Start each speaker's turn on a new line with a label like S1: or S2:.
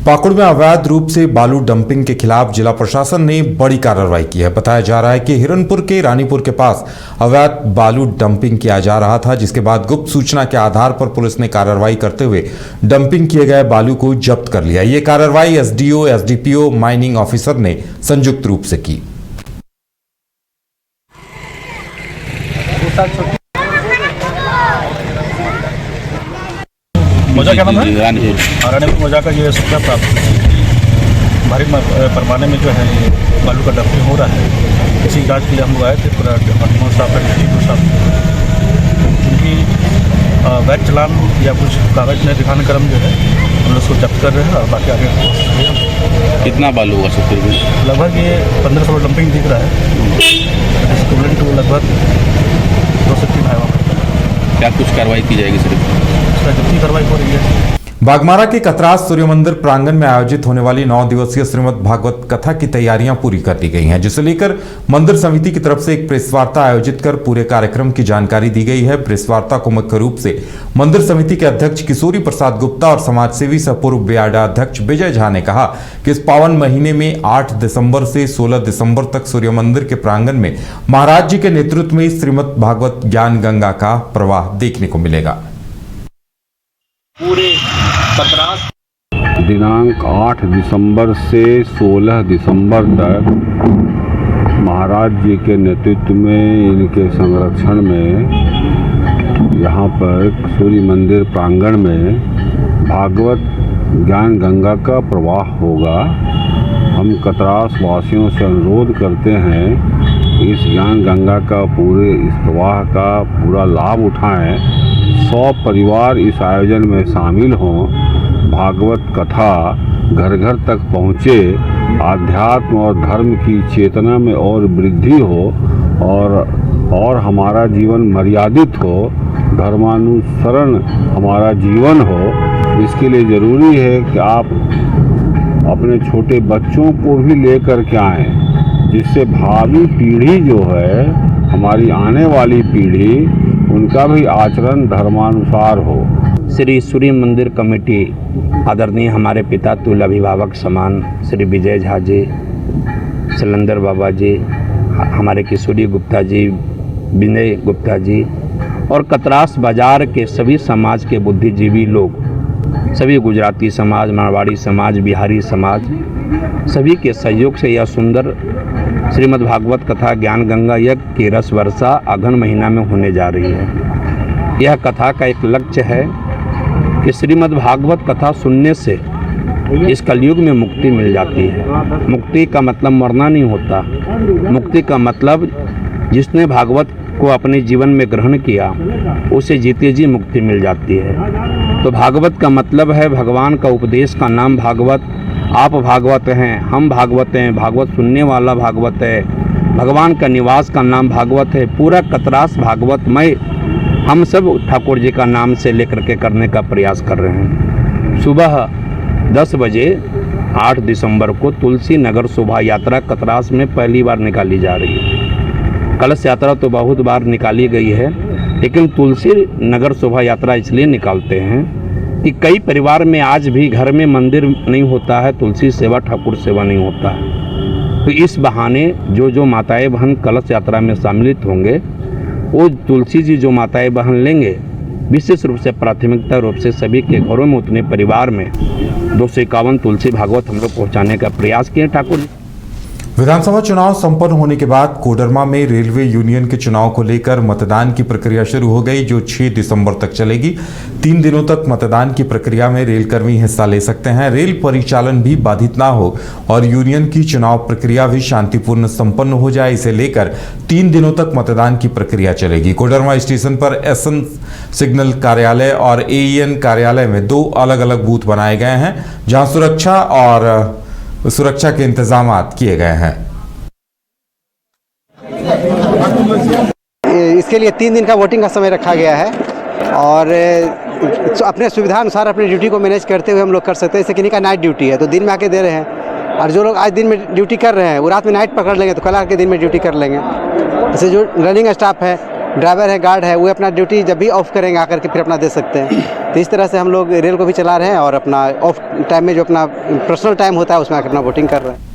S1: पाकुड़ में अवैध रूप से बालू डंपिंग के खिलाफ जिला प्रशासन ने बड़ी कार्रवाई की है। बताया जा रहा है कि हिरनपुर के रानीपुर के पास अवैध बालू डंपिंग किया जा रहा था, जिसके बाद गुप्त सूचना के आधार पर पुलिस ने कार्रवाई करते हुए डंपिंग किए गए बालू को जब्त कर लिया। ये कार्रवाई एसडीओ, एसडीपीओ, माइनिंग ऑफिसर ने संयुक्त रूप से की।
S2: मोजा क्या नाम है? रानीपुर मोजा का ये सूचना प्राप्त भारी पैमाने में जो है ये बालू का डंपिंग हो रहा है। इसी जांच के लिए हम लोग आए थे, पूरा डिपार्टमेंट स्टाफ है, क्योंकि वैध चलान या कुछ कागज में दिखाने क्रम जो है हम लोग उसको जब्त कर रहे हैं और बाकी आगे।
S3: कितना बालू हुआ 70 रुपये?
S2: लगभग ये 1500 डंपिंग दिख रहा है, इक्विवेलेंट टू लगभग 2 से 3 है।
S3: क्या कुछ कार्रवाई की जाएगी सर?
S2: जब्ती कार्रवाई हो रही है।
S1: बागमारा के कतरास सूर्य मंदिर प्रांगण में आयोजित होने वाली 9 दिवसीय श्रीमद् भागवत कथा की तैयारियां पूरी कर दी गई हैं, जिसे लेकर मंदिर समिति की तरफ से एक प्रेस वार्ता आयोजित कर पूरे कार्यक्रम की जानकारी दी गई है। प्रेस वार्ता को मुख्य रूप से मंदिर समिति के अध्यक्ष किशोरी प्रसाद गुप्ता और समाजसेवी सह पूर्व बियाडा अध्यक्ष विजय झा ने कहा कि इस पावन महीने में 8 दिसंबर से 16 दिसंबर तक सूर्य मंदिर के प्रांगण में महाराज जी के नेतृत्व में श्रीमद् भागवत ज्ञान गंगा का प्रवाह देखने को मिलेगा।
S4: पूरे कतरास
S5: दिनांक 8 दिसंबर से 16 दिसंबर तक महाराज जी के नेतृत्व में, इनके संरक्षण में यहाँ पर सूर्य मंदिर प्रांगण में भागवत ज्ञान गंगा का प्रवाह होगा। हम कतरास वासियों से अनुरोध करते हैं इस ज्ञान गंगा का इस प्रवाह का पूरा लाभ उठाएं। 100 परिवार इस आयोजन में शामिल हों, भागवत कथा घर घर तक पहुँचे, आध्यात्म और धर्म की चेतना में और वृद्धि हो और हमारा जीवन मर्यादित हो, धर्मानुसरण हमारा जीवन हो। इसके लिए ज़रूरी है कि आप अपने छोटे बच्चों को भी लेकर के आएँ, जिससे भावी पीढ़ी जो है, हमारी आने वाली पीढ़ी, उनका भी आचरण धर्मानुसार हो।
S4: श्री सूर्य मंदिर कमेटी आदरणीय हमारे पिता तुल्य अभिभावक समान श्री विजय झा जी, सिलंदर बाबा जी, हमारे किशोरी गुप्ता जी, विनय गुप्ता जी और कतरास बाजार के सभी समाज के बुद्धिजीवी लोग, सभी गुजराती समाज, मारवाड़ी समाज, बिहारी समाज, सभी के सहयोग से यह सुंदर श्रीमद् भागवत कथा ज्ञान गंगा यज्ञ की रस वर्षा अगहन महीना में होने जा रही है। यह कथा का एक लक्ष्य है कि श्रीमद् भागवत कथा सुनने से इस कलयुग में मुक्ति मिल जाती है। मुक्ति का मतलब मरना नहीं होता, मुक्ति का मतलब जिसने भागवत को अपने जीवन में ग्रहण किया उसे जीते जी मुक्ति मिल जाती है। तो भागवत का मतलब है भगवान का उपदेश का नाम भागवत। आप भागवत हैं, हम भागवत हैं, भागवत सुनने वाला भागवत है, भगवान का निवास का नाम भागवत है। पूरा कतरास भागवतमय हम सब ठाकुर जी का नाम से लेकर के करने का प्रयास कर रहे हैं। सुबह 10 बजे 8 दिसंबर को तुलसी नगर शोभा यात्रा कतरास में पहली बार निकाली जा रही है। कलश यात्रा तो बहुत बार निकाली गई है, लेकिन तुलसी नगर शोभा यात्रा इसलिए निकालते हैं कि कई परिवार में आज भी घर में मंदिर नहीं होता है, तुलसी सेवा, ठाकुर सेवा नहीं होता है। तो इस बहाने जो माताएं बहन कलश यात्रा में सम्मिलित होंगे, वो तुलसी जी जो माताएं बहन लेंगे, विशेष रूप से प्राथमिकता रूप से सभी के घरों में उतने परिवार में 251 तुलसी भागवत हम लोग पहुँचाने का प्रयास किए ठाकुर जी।
S1: विधानसभा चुनाव संपन्न होने के बाद कोडरमा में रेलवे यूनियन के चुनाव को लेकर मतदान की प्रक्रिया शुरू हो गई, जो 6 दिसंबर तक चलेगी। 3 दिनों तक मतदान की प्रक्रिया में रेलकर्मी हिस्सा ले सकते हैं। रेल परिचालन भी बाधित ना हो और यूनियन की चुनाव प्रक्रिया भी शांतिपूर्ण संपन्न हो जाए, इसे लेकर 3 दिनों तक मतदान की प्रक्रिया चलेगी। कोडरमा स्टेशन पर एसएन सिग्नल कार्यालय और एईएन कार्यालय में 2 अलग अलग बूथ बनाए गए हैं, जहां सुरक्षा के इंतजाम किए गए हैं।
S6: इसके लिए 3 दिन का वोटिंग का समय रखा गया है और अपने सुविधा अनुसार अपनी ड्यूटी को मैनेज करते हुए हम लोग कर सकते हैं। जैसे किन्हीं का नाइट ड्यूटी है तो दिन में आके दे रहे हैं, और जो लोग आज दिन में ड्यूटी कर रहे हैं वो रात में नाइट पकड़ लेंगे तो कल आके दिन में ड्यूटी कर लेंगे। जैसे जो रनिंग स्टाफ है, ड्राइवर है, गार्ड है, वो अपना ड्यूटी जब भी ऑफ करेंगे आकर के फिर अपना दे सकते हैं। तो इस तरह से हम लोग रेल को भी चला रहे हैं और अपना ऑफ टाइम में जो अपना पर्सनल टाइम होता है उसमें आकर अपना वोटिंग कर रहे हैं।